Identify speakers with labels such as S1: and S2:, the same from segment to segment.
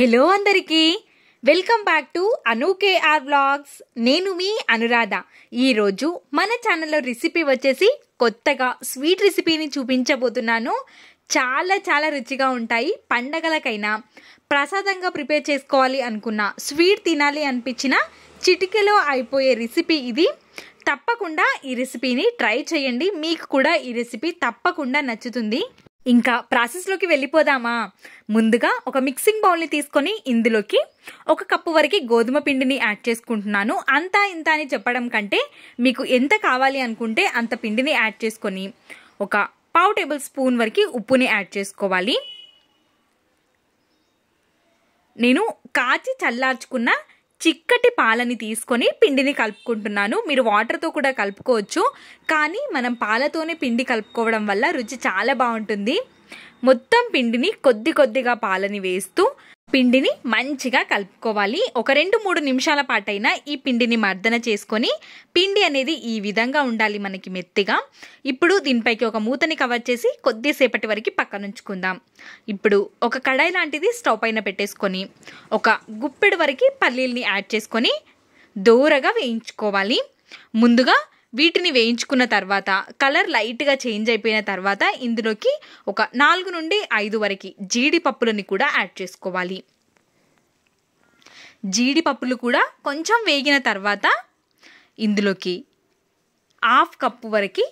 S1: Hello అందరికీ welcome back to Anu KR vlogs. నేను మీ అనురాధ. ఈరోజు మన ఛానల్లో రెసిపీ వచ్చేసి కొత్తగా స్వీట్ రెసిపీని చూపించబోతున్నాను. చాలా చాలా రుచిగా ఉంటాయి. పండగలకైనా ప్రసాదంగా ప్రిపేర్ చేసుకోవాలి అనుకున్న, స్వీట్ తినాలి అనిపించిన చిటికెలో అయిపోయే రెసిపీ ఇది. తప్పకుండా ఈ రెసిపీని ట్రై చేయండి. మీకు కూడా ఈ రెసిపీ తప్పకుండా నచ్చుతుంది. ఇంకా ప్రాసెస్లోకి వెళ్ళిపోదామా? ముందుగా ఒక మిక్సింగ్ బౌల్ని తీసుకొని ఇందులోకి 1 కప్పు వరకు గోధుమ పిండిని యాడ్ చేసుకుంటున్నాను. అంతా ఇంత అని చెప్పడం కంటే మీకు ఎంత కావాలి అనుకుంటే అంత పిండిని యాడ్ చేసుకొని 1/2 టేబుల్ స్పూన్ వరకు ఉప్పుని యాడ్ చేసుకోవాలి. నేను కాచి చల్లార్చుకున్న చిక్కటి పాలని తీసుకొని పిండిని కలుపుకుంటున్నాను. మీరు వాటర్తో కూడా కలుపుకోవచ్చు, కానీ మనం పాలతోనే పిండి కలుపుకోవడం వల్ల రుచి చాలా బాగుంటుంది. మొత్తం పిండిని కొద్దిగా పాలని వేస్తూ పిండిని మంచిగా కలుపుకోవాలి. 2-3 నిమిషాల పాటైనా ఈ పిండిని మర్దన చేసుకొని, పిండి అనేది ఈ విధంగా ఉండాలి మనకి మెత్తగా. ఇప్పుడు దీనిపైకి ఒక మూతని కవర్ చేసి కొద్దిసేపటి వరకు పక్కన ఉంచుకుందాం. ఇప్పుడు ఒక కడాయి లాంటిది స్టవ్ పైన పెట్టేసుకొని 1 గుప్పెడు వరకు పల్లీల్ని యాడ్ చేసుకొని దోరగా వేయించుకోవాలి. ముందుగా వీటిని వేయించుకున్న తర్వాత కలర్ లైట్గా చేంజ్ అయిపోయిన తర్వాత ఇందులోకి 4 నుండి 5 వరకు జీడిపప్పులని కూడా యాడ్ చేసుకోవాలి. జీడిపప్పులు కూడా కొంచెం వేగిన తర్వాత ఇందులోకి 1/2 కప్పు వరకు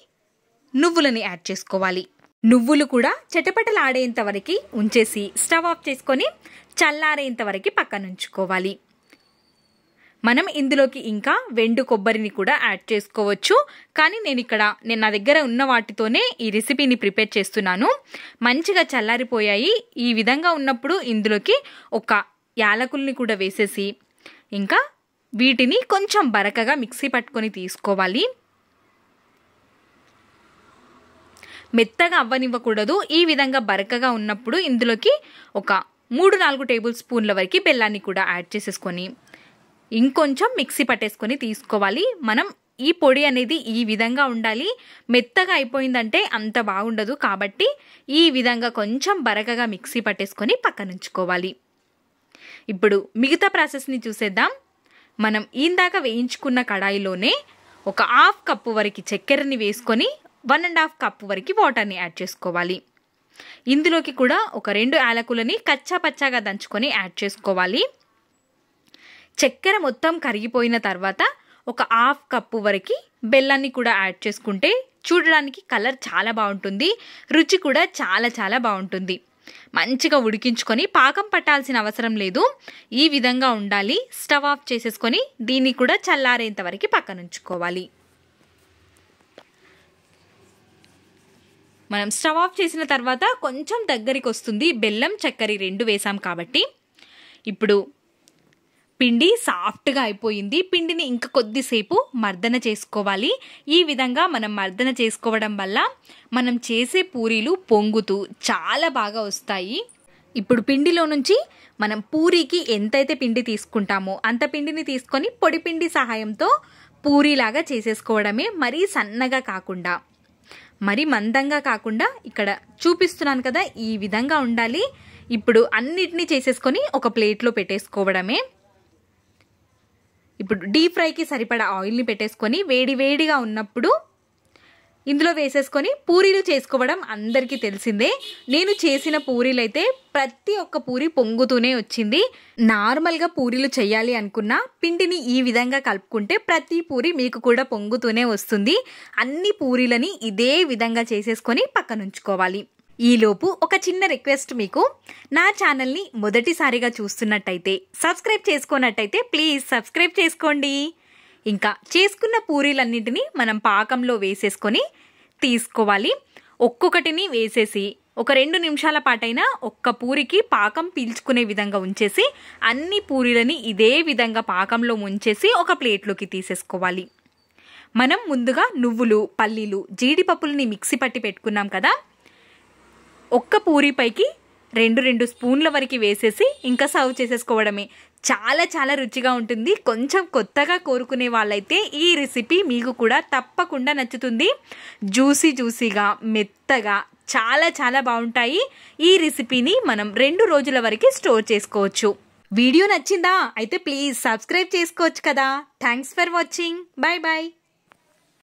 S1: నువ్వులని యాడ్ చేసుకోవాలి. నువ్వులు కూడా చటపటలాడేంత వరకు ఉంచేసి స్టవ్ ఆఫ్ చేసుకొని చల్లారేంత వరకు పక్కన ఉంచుకోవాలి. మనం ఇందులోకి ఇంకా వెండు కొబ్బరిని కూడా యాడ్ చేసుకోవచ్చు, కానీ నేను నా దగ్గర ఉన్న వాటితోనే ఈ రెసిపీని ప్రిపేర్ చేస్తున్నాను. మంచిగా చల్లారిపోయాయి. ఈ విధంగా ఉన్నప్పుడు ఇందులోకి 1 యాలకుల్ని కూడా వేసేసి ఇంకా వీటిని కొంచెం బరకగా మిక్సీ పట్టుకొని తీసుకోవాలి. మెత్తగా అవ్వనివ్వకూడదు. ఈ విధంగా బరకగా ఉన్నప్పుడు ఇందులోకి 3-4 టేబుల్ స్పూన్ల వరకు బెల్లాన్ని కూడా యాడ్ చేసేసుకొని ఇంకొంచెం మిక్సీ పట్టేసుకొని తీసుకోవాలి. మనం ఈ పొడి అనేది ఈ విధంగా ఉండాలి. మెత్తగా అయిపోయిందంటే అంత బాగుండదు. కాబట్టి ఈ విధంగా కొంచెం బరకగా మిక్సీ పట్టేసుకొని పక్కన ఉంచుకోవాలి. ఇప్పుడు మిగతా ప్రాసెస్ని చూసేద్దాం. మనం ఇందాక వేయించుకున్న కడాయిలోనే 1/2 కప్పు వరకు చక్కెరని వేసుకొని 1.5 కప్పు వరకు వాటర్ని యాడ్ చేసుకోవాలి. ఇందులోకి కూడా 2 యాలకులని కచ్చా పచ్చాగా దంచుకొని యాడ్ చేసుకోవాలి. చక్కెర మొత్తం కరిగిపోయిన తర్వాత 1/2 కప్పు వరకు బెల్లాన్ని కూడా యాడ్ చేసుకుంటే చూడడానికి కలర్ చాలా బాగుంటుంది. రుచి కూడా చాలా చాలా బాగుంటుంది. మంచిగా ఉడికించుకొని పాకం పట్టాల్సిన అవసరం లేదు. ఈ విధంగా ఉండాలి. స్టవ్ ఆఫ్ చేసేసుకొని దీన్ని కూడా చల్లారేంత వరకు పక్కన ఉంచుకోవాలి. మనం స్టవ్ ఆఫ్ చేసిన తర్వాత కొంచెం దగ్గరికి వస్తుంది. బెల్లం చక్కెర 2 వేసాం కాబట్టి. ఇప్పుడు పిండి సాఫ్ట్గా అయిపోయింది. పిండిని ఇంకా కొద్దిసేపు మర్దన చేసుకోవాలి. ఈ విధంగా మనం మర్దన చేసుకోవడం వల్ల మనం చేసే పూరీలు పొంగుతూ చాలా బాగా వస్తాయి. ఇప్పుడు పిండిలో నుంచి మనం పూరీకి ఎంతైతే పిండి తీసుకుంటామో అంత పిండిని తీసుకొని పొడి పిండి సహాయంతో పూరీలాగా చేసేసుకోవడమే. మరీ సన్నగా కాకుండా, మరి మందంగా కాకుండా ఇక్కడ చూపిస్తున్నాను కదా, ఈ విధంగా ఉండాలి. ఇప్పుడు అన్నిటినీ చేసేసుకొని ఒక ప్లేట్లో పెట్టేసుకోవడమే. ఇప్పుడు డీప్ ఫ్రైకి సరిపడా ఆయిల్ని పెట్టేసుకొని వేడిగా ఉన్నప్పుడు ఇందులో వేసేసుకొని పూరీలు చేసుకోవడం అందరికీ తెలిసిందే. నేను చేసిన పూరీలు అయితే ప్రతి ఒక్క పూరి పొంగుతూనే వచ్చింది. నార్మల్గా పూరీలు చేయాలి అనుకున్న పిండిని ఈ విధంగా కలుపుకుంటే ప్రతి పూరి మీకు కూడా పొంగుతూనే వస్తుంది. అన్ని పూరీలని ఇదే విధంగా చేసేసుకొని పక్కన ఉంచుకోవాలి. ఈలోపు ఒక చిన్న రిక్వెస్ట్, మీకు నా ఛానల్ని మొదటిసారిగా చూస్తున్నట్టయితే, సబ్స్క్రైబ్ చేసుకున్నట్టయితే ప్లీజ్ సబ్స్క్రైబ్ చేసుకోండి. ఇంకా చేసుకున్న పూరీలన్నింటినీ మనం పాకంలో వేసేసుకొని తీసుకోవాలి. ఒక్కొక్కటిని వేసేసి 2 నిమిషాల పాటైనా ఒక్క పూరికి పాకం పీల్చుకునే విధంగా ఉంచేసి అన్ని పూరీలని ఇదే విధంగా పాకంలో ముంచేసి ఒక ప్లేట్లోకి తీసేసుకోవాలి. మనం ముందుగా నువ్వులు, పల్లీలు, జీడిపప్పులని మిక్సీ పట్టి పెట్టుకున్నాం కదా, ఒక్క పూరీపైకి 2 స్పూన్ల వరకు వేసేసి ఇంకా సర్వ్ చేసేసుకోవడమే. చాలా చాలా రుచిగా ఉంటుంది. కొంచెం కొత్తగా కోరుకునే వాళ్ళైతే ఈ రెసిపీ మీకు కూడా తప్పకుండా నచ్చుతుంది. జ్యూసీగా మెత్తగా చాలా చాలా బాగుంటాయి. ఈ రెసిపీని మనం 2 రోజుల వరకు స్టోర్ చేసుకోవచ్చు. వీడియో నచ్చిందా? అయితే ప్లీజ్ సబ్స్క్రైబ్ చేసుకోవచ్చు కదా. Thanks for watching. Bye bye.